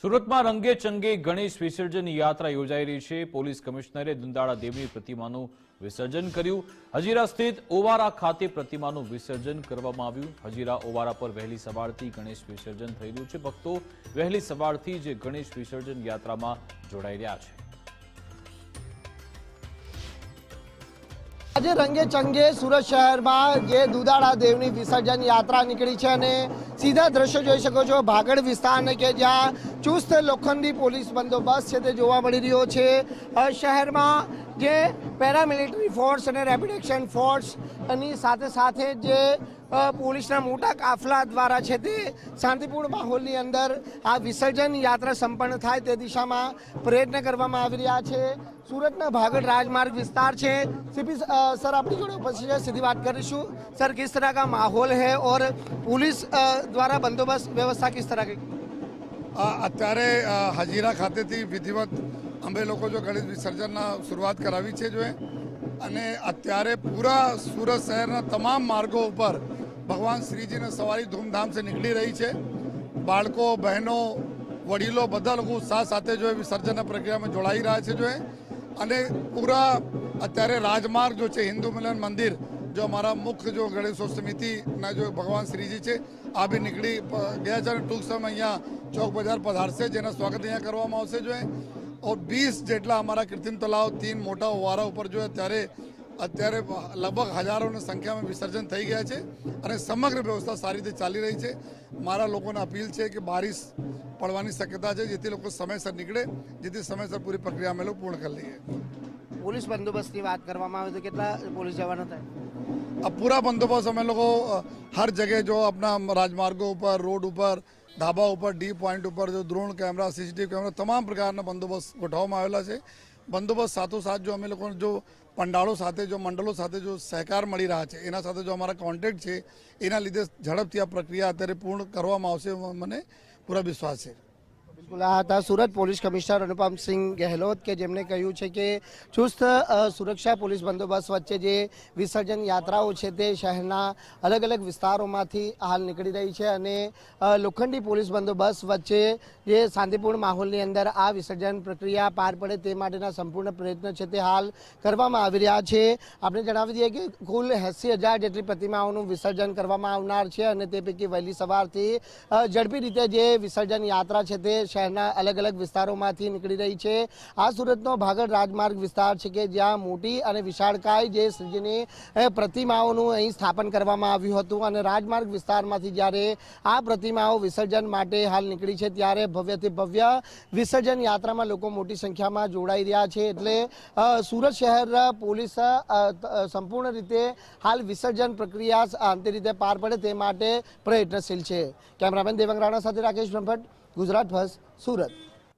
સુરતમાં રંગે ચંગે ગણેશ વિસર્જન યાત્રા યોજાઈ રહી છે। પોલીસ કમિશનરે દુંદાળા દેવની પ્રતિમાનું વિસર્જન કર્યું। હજીરા સ્થિત ઓવારા ખાતે પ્રતિમાનું વિસર્જન કરવામાં આવ્યું। હજીરા ઓવારા પર વહેલી સવારથી ગણેશ વિસર્જન થઈ રહ્યું છે। ભક્તો વહેલી સવારથી જ ગણેશ વિસર્જન યાત્રામાં જોડાઈ રહ્યા છે। આજે રંગે ચંગે સુરત શહેરમાં જે દુધાળા દેવની વિસર્જન યાત્રા નીકળી છે અને સીધા દ્રશ્યો જોઈ શકો છો ભાગડ વિસ્તારને કે જ્યાં ચુસ્ત લોખંડી પોલીસ બંદોબસ્ત છે તે જોવા મળી રહ્યો છે। શહેરમાં જે પેરામિલિટરી ફોર્સ અને રેપિડ એક્શન ફોર્સ એની સાથે જે પોલીસના મોટા કાફલા દ્વારા છે તે શાંતિપૂર્ણ માહોલની અંદર આ વિસર્જન યાત્રા સંપન્ન થાય તે દિશામાં પ્રયત્ન કરવામાં આવી રહ્યા છે। सूरत भागड़ राजमार्ग विस्तार है। सीपी सर अपनी जोड़े उपस्थित है, सीधी बात करीशू। सर किस तरह का माहौल है और पुलिस द्वारा बंदोबस्त व्यवस्था किस तरह की? अत्यारे हजीरा खाते थी विधिवत अमे लोग जो गणेश विसर्जन शुरुआत करावी है जो है अने अत्यारे पूरा सूरत शहर तमाम मार्गों पर भगवान श्रीजी ने सवारी धूमधाम से निकली रही है। बाळको बहनों वडीलों बधा लोग उत्साह साथ जो है विसर्जन प्रक्रिया में जोड़ाई रहा है जो है अने पूरा अत्यारे राजमार्ग जो है हिंदू मिलन मंदिर जो हमारा मुख्य जो गणेशोत्सव समिति ना जो भगवान श्रीजी है आ भी निकली गया है। टूंक समय अँ चौक बजार पधारशे जेना स्वागत अँ करवामां आवशे जो है। और 20 जेटला हमारा कृत्रिम तलाव 3 मोटा ओवारा पर जो है अत्यारे लगभग हजारों संख्या में विसर्जन थई गया है और समग्र व्यवस्था सारी रीते चाली रही है। मारा लोगों ने अपील है कि बारिश पड़वानी शक्यता है जेथी लोग समयसर निकले जेथी समयसर पूरी प्रक्रिया में लोग पूर्ण कर लीए। पुलिस बंदोबस्त की बात करवामां आवे तो केटला पुलिस जवान था? अब पूरा बंदोबस्त हमें लोगों हर जगह जो अपना राजमार्गों पर रोड ऊपर ढाबा ऊपर डी पॉइंट ऊपर जो ड्रोन कैमरा सीसीटीवी कैमरा तमाम प्रकार बंदोबस्त गोठवामां आवेला है। बंदोबस्त साथोसाथ जो अमे लोग जो पंडालों साथे जो मंडलों साथे जो सहकार मळी रहा है एना साथे जो हमारा कॉन्टेक्ट है एना लीधे झड़पथी आ प्रक्रिया अत्यारे पूर्ण करवामां आवशे मने पूरा विश्वास है। बिल्कुल आ था सूरत पोलीस कमिश्नर अनुपम सिंह गहलोत के जेमने कह्युं छे के चुस्त सुरक्षा पोलीस बंदोबस्त वच्चे जे विसर्जन यात्राओ छे ते शहरना अलग अलग विस्तारोमांथी हाल निकળી रही है अने लोखंडी पोलीस बंदोबस्त वच्चे जे शांतिपूर्ण माहोलनी अंदर आ विसर्जन प्रक्रिया पार पड़े ते माटेना संपूर्ण प्रयत्न छे ते हाल करवामां आवी रह्या छे। आपणे जणावी दीए के कुल 80,000 जेटली प्रतिमाओनुं विसर्जन करवामां आवनार छे अने ते पैकी वहेली सवारथी झड़पी रीते जे विसर्जन यात्रा छे ते शहरना अलग अलग विस्तारोमांथी निकળી रही है। आ सूरतनो भागड़ राजमार्ग विस्तार है कि ज्यां मोटी अने विशाळकाय जे श्रीजीनी प्रतिमाओनुं અહીં સ્થાપન કરવામાં આવ્યું હતું અને રાજમાર્ગ વિસ્તારમાંથી જ્યારે આ प्रतिमाओं विसर्जन માટે હાલ નીકળી છે ત્યારે ભવ્યથી ભવ્ય વિસર્જન યાત્રામાં લોકો મોટી સંખ્યામાં જોડાઈ રહ્યા છે। એટલે સુરત શહેર પોલીસ સંપૂર્ણ રીતે હાલ વિસર્જન પ્રક્રિયા અંતિમ રીતે પાર પડે તે માટે પ્રયત્નશીલ છે। કેમેરામેન દેવંગ રાણા સાથે રાકેશ બ્રહ્મભટ્ટ, गुजरात फर्स्ट, सूरत।